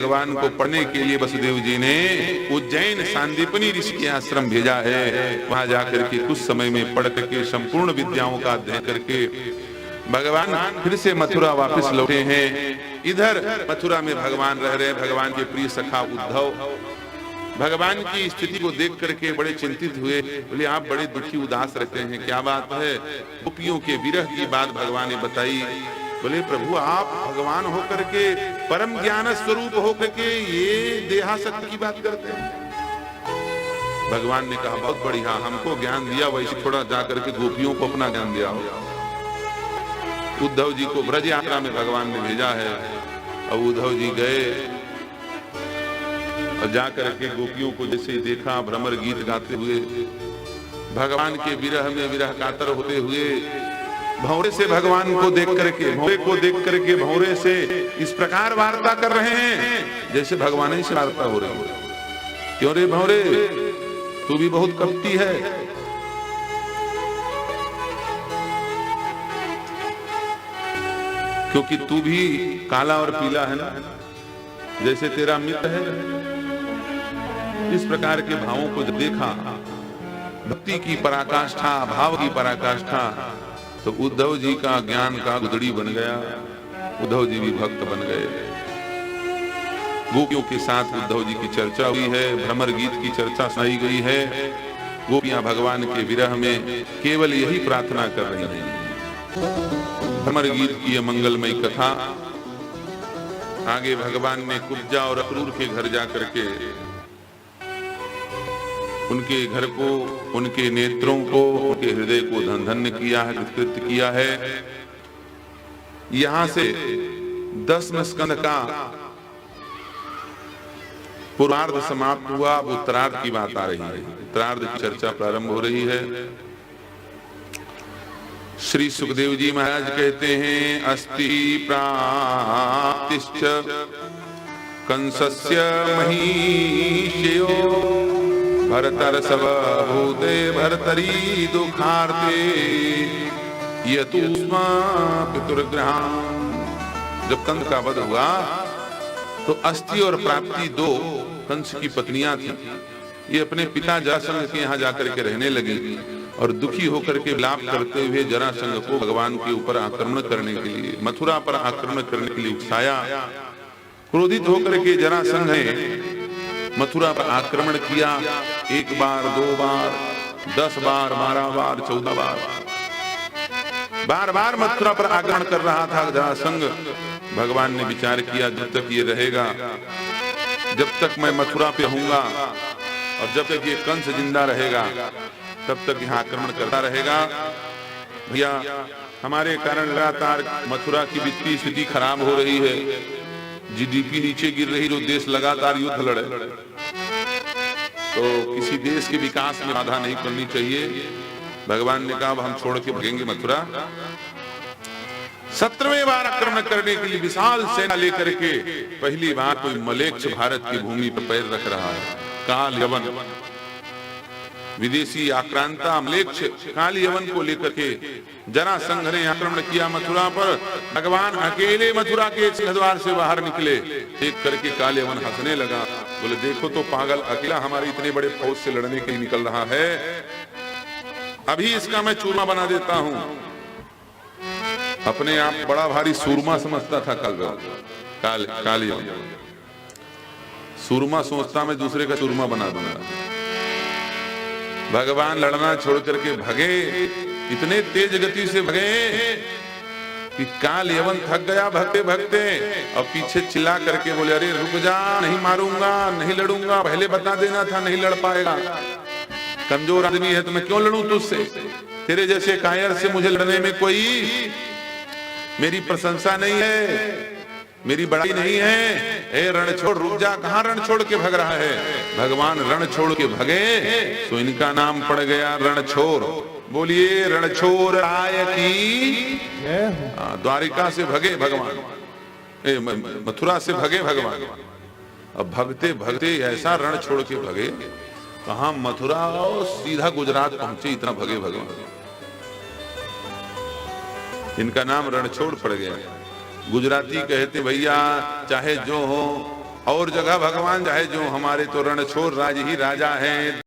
भगवान को पढ़ने के लिए वसुदेव जी ने उज्जैन सांदीपनी ऋषि के आश्रम भेजा है। वहां जाकर के कुछ समय में पढ़ करके संपूर्ण विद्याओं का अध्ययन करके भगवान फिर से मथुरा वापस लौटे हैं। इधर मथुरा में भगवान रह रहे। भगवान के प्रिय सखा उद्धव भगवान की स्थिति को देख करके बड़े चिंतित हुए। बोले आप बड़े दुखी उदास रहते हैं, क्या बात है? गोपियों के विरह की बात भगवान ने बताई। बोले प्रभु आप भगवान होकर के परम ज्ञान स्वरूप होकर के ये देहासक्ति की बात करते हैं। भगवान ने कहा बहुत बढ़िया, हमको ज्ञान दिया वैसे थोड़ा जाकर के गोपियों को अपना ज्ञान दिया हो। उद्धव जी को ब्रज यात्रा में भगवान ने भेजा है। अब उद्धव जी गए और जाकर के गोपियों को जैसे देखा भ्रमर गीत गाते हुए, भगवान के विरह में विरह कातर होते हुए भौरे से भगवान को देख करके भौरे से इस प्रकार वार्ता कर रहे हैं जैसे भगवान ही से वार्ता हो रही है। क्यों रे भौरे, तू भी बहुत कपटी है। क्योंकि तू भी काला और पीला है ना, जैसे तेरा मित्र है। इस प्रकार के भावों को जब देखा, भक्ति की पराकाष्ठा, भाव की पराकाष्ठा, तो उद्धव जी का ज्ञान का गुदड़ी बन गया। उद्धव जी भी भक्त बन गए। गोपियों के साथ उद्धव जी की चर्चा हुई है, भ्रमर गीत की चर्चा सुनाई गई है। गोपियां भगवान के विरह में केवल यही प्रार्थना कर रही हैं। भ्रमर गीत की यह मंगलमयी कथा आगे भगवान ने कुब्जा और अक्रूर के घर जाकर के उनके घर को, उनके नेत्रों को, उनके हृदय को धन धन्य किया है, कृत किया है। यहां से 10वें स्कंद का पूर्वार्ध समाप्त हुआ। अब उत्तरार्ध की बात आ रही है। उत्तरार्ध की चर्चा प्रारंभ हो रही है। श्री सुखदेव जी महाराज कहते हैं अस्ति प्राप्तिश्च कंसस्य महिष्यो भरतर्षभ भूते भरतरी दुखार्ते यतुस्मा पितुर्ग्रहाम। जब कंस का वध हुआ तो अस्थि और प्राप्ति दो कंस की पत्नियां थी। ये अपने पिता जरासंध के यहाँ जाकर के रहने लगी और दुखी होकर के विलाप करते हुए जरासंध को भगवान के ऊपर आक्रमण करने के लिए, मथुरा पर आक्रमण करने के लिए उकसाया। क्रोधित होकर के जरासंध ने मथुरा पर आक्रमण किया। 1 बार, 2 बार, 10 बार, 12 बार, 14 बार बार मथुरा पर आक्रमण कर रहा था जरासंध। भगवान ने विचार किया जब तक ये रहेगा, जब तक मैं मथुरा पे रहूंगा और जब तक ये कंस जिंदा रहेगा तब तक यहाँ आक्रमण करता रहेगा। भैया हमारे कारण लगातार मथुरा की वित्तीय स्थिति खराब हो रही है, जीडीपी नीचे गिर रही, जो देश लगातार युद्ध लड़े, तो किसी देश के विकास में बाधा नहीं करनी चाहिए। भगवान ने कहा हम छोड़ के भागेंगे मथुरा। 17वें बार आक्रमण करने के लिए विशाल सेना लेकर के पहली बार कोई मलेच्छ भारत की भूमि पर पैर रख रहा है। काल यवन, विदेशी आक्रांता मलेच्छ काल यवन को लेकर के जरासंध ने आक्रमण किया मथुरा पर। भगवान अकेले मथुरा के सिंहद्वार से बाहर निकले। देख करके काल यवन हंसने लगा। बोले देखो तो पागल, अकेला हमारे इतने बड़े फौज से लड़ने के लिए निकल रहा है, अभी इसका मैं चूरमा बना देता हूं। अपने आप बड़ा भारी सूरमा समझता था काल यवन। सूरमा सोचता मैं दूसरे का चूरमा बना दूंगा। भगवान लड़ना छोड़ करके भगे, इतने तेज गति से भगे कि काल यवन थक गया भगते भगते और पीछे चिल्ला करके बोले अरे रुक जा, नहीं मारूंगा, नहीं लड़ूंगा, पहले बता देना था, नहीं लड़ पाएगा। कमजोर आदमी है तो मैं क्यों लड़ूं तुझसे? तेरे जैसे कायर से मुझे लड़ने में कोई मेरी प्रशंसा नहीं है, मेरी बड़ाई नहीं है। ए रण छोड़, रुक जा, कहां रण छोड़ के भग रहा है? भगवान रण छोड़ के भगे तो इनका नाम पड़ गया रणछोर। बोलिए रणछोर आय की। द्वारिका से भगे भगवान, मथुरा से भगे भगवान। अब भगते भगते ऐसा रण छोड़ के भगे, कहां मथुरा और सीधा गुजरात पहुंचे, इतना भगे भगवान। इनका नाम रणछोड़ पड़ गया। गुजराती कहते भैया चाहे जो हो और जगह भगवान चाहे जो हमारे तो रणछोड़ राज ही राजा हैं।